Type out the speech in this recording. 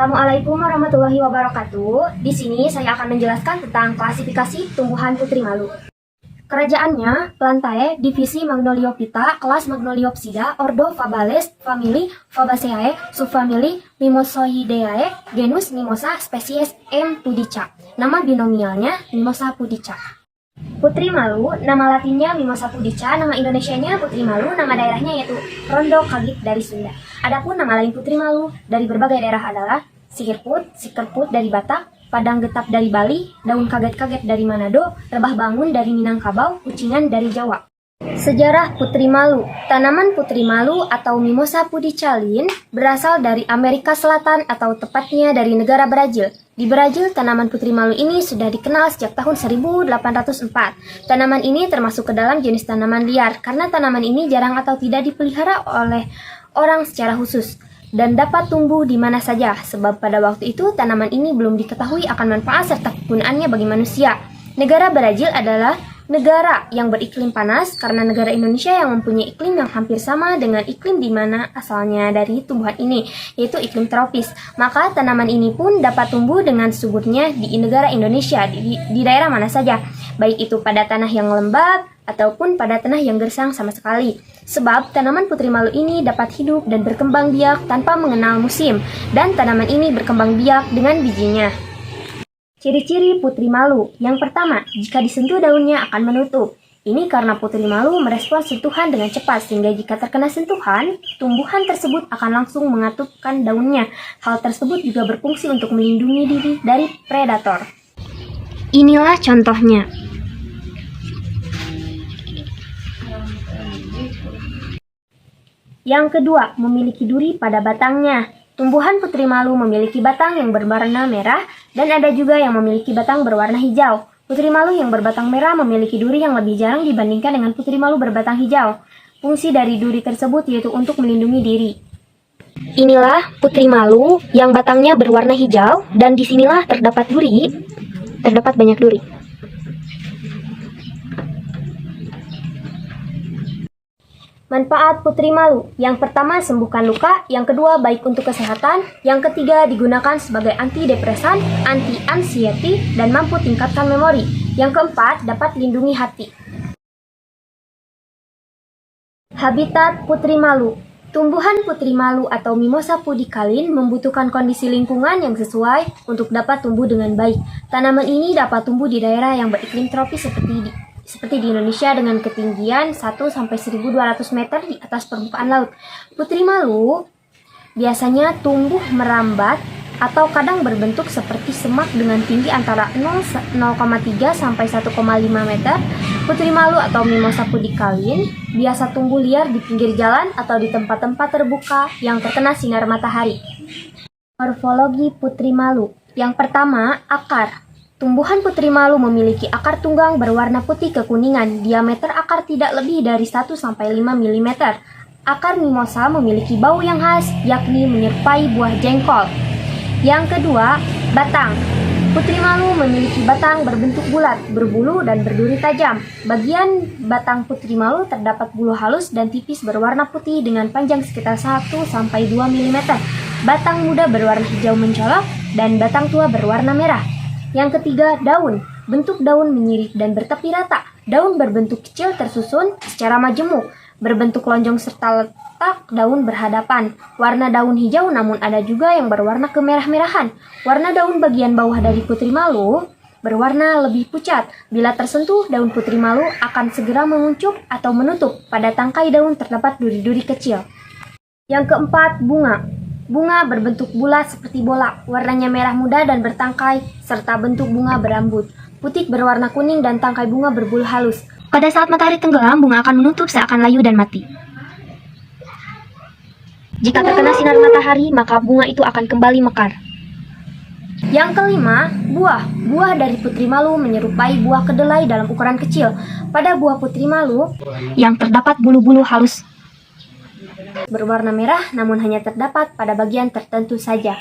Assalamualaikum warahmatullahi wabarakatuh. Di sini saya akan menjelaskan tentang klasifikasi tumbuhan putri malu. Kerajaannya, Plantae, divisi Magnoliophyta, kelas Magnoliopsida, ordo Fabales, famili Fabaceae, subfamili Mimosoideae, genus Mimosa, spesies M. pudica. Nama binomialnya Mimosa pudica. Putri malu, nama latinnya Mimosa pudica, nama Indonesianya putri malu, nama daerahnya yaitu Rondo Kagit dari Sunda. Adapun nama lain putri malu dari berbagai daerah adalah Sikerput dari Batak, Padang Getap dari Bali, Daun Kaget-Kaget dari Manado, Rebah Bangun dari Minangkabau, Kucingan dari Jawa. Sejarah putri malu. Tanaman putri malu atau Mimosa pudicalin berasal dari Amerika Selatan atau tepatnya dari negara Brazil. Di Brazil, tanaman putri malu ini sudah dikenal sejak tahun 1804. Tanaman ini termasuk ke dalam jenis tanaman liar karena tanaman ini jarang atau tidak dipelihara oleh orang secara khusus dan dapat tumbuh di mana saja, sebab pada waktu itu tanaman ini belum diketahui akan manfaat serta kegunaannya bagi manusia. Negara Brazil adalah negara yang beriklim panas karena negara Indonesia yang mempunyai iklim yang hampir sama dengan iklim di mana asalnya dari tumbuhan ini, yaitu iklim tropis. Maka tanaman ini pun dapat tumbuh dengan suburnya di negara Indonesia, di daerah mana saja, baik itu pada tanah yang lembab ataupun pada tanah yang gersang sama sekali. Sebab tanaman putri malu ini dapat hidup dan berkembang biak tanpa mengenal musim, dan tanaman ini berkembang biak dengan bijinya. Ciri-ciri putri malu. Yang pertama, jika disentuh daunnya akan menutup. Ini karena putri malu merespons sentuhan dengan cepat, sehingga jika terkena sentuhan, tumbuhan tersebut akan langsung mengatupkan daunnya. Hal tersebut juga berfungsi untuk melindungi diri dari predator. Inilah contohnya. Yang kedua, memiliki duri pada batangnya. Tumbuhan putri malu memiliki batang yang berwarna merah dan ada juga yang memiliki batang berwarna hijau. Putri malu yang berbatang merah memiliki duri yang lebih jarang dibandingkan dengan putri malu berbatang hijau. Fungsi dari duri tersebut yaitu untuk melindungi diri. Inilah putri malu yang batangnya berwarna hijau dan disinilah terdapat banyak duri. Manfaat putri malu. Yang pertama, sembuhkan luka. Yang kedua, baik untuk kesehatan. Yang ketiga, digunakan sebagai antidepresan, anti-anxiety, dan mampu tingkatkan memori. Yang keempat, dapat lindungi hati. Habitat putri malu. Tumbuhan putri malu atau Mimosa pudicalin membutuhkan kondisi lingkungan yang sesuai untuk dapat tumbuh dengan baik. Tanaman ini dapat tumbuh di daerah yang beriklim tropis seperti di Indonesia dengan ketinggian 1-1200 meter di atas permukaan laut. Putri malu biasanya tumbuh merambat atau kadang berbentuk seperti semak dengan tinggi antara 0,3 sampai 1,5 meter. Putri malu atau Mimosa pudicalin biasa tumbuh liar di pinggir jalan atau di tempat-tempat terbuka yang terkena sinar matahari. Morfologi putri malu. Yang pertama, akar. Tumbuhan putri malu memiliki akar tunggang berwarna putih kekuningan. Diameter akar tidak lebih dari 1-5 mm. Akar mimosa memiliki bau yang khas, yakni menyerupai buah jengkol. Yang kedua, batang. Putri malu memiliki batang berbentuk bulat, berbulu, dan berduri tajam. Bagian batang putri malu terdapat bulu halus dan tipis berwarna putih dengan panjang sekitar 1-2 mm. Batang muda berwarna hijau mencolok dan batang tua berwarna merah. Yang ketiga, daun. Bentuk daun menyirip dan bertepi rata. Daun berbentuk kecil tersusun secara majemuk, berbentuk lonjong serta letak daun berhadapan. Warna daun hijau namun ada juga yang berwarna kemerah-merahan. Warna daun bagian bawah dari putri malu berwarna lebih pucat. Bila tersentuh, daun putri malu akan segera menguncup atau menutup. Pada tangkai daun terdapat duri-duri kecil. Yang keempat, bunga. Bunga berbentuk bulat seperti bola, warnanya merah muda dan bertangkai, serta bentuk bunga berambut. Putik berwarna kuning dan tangkai bunga berbulu halus. Pada saat matahari tenggelam, bunga akan menutup seakan layu dan mati. Jika terkena sinar matahari, maka bunga itu akan kembali mekar. Yang kelima, buah. Buah dari putri malu menyerupai buah kedelai dalam ukuran kecil. Pada buah putri malu, yang terdapat bulu-bulu halus berwarna merah namun hanya terdapat pada bagian tertentu saja.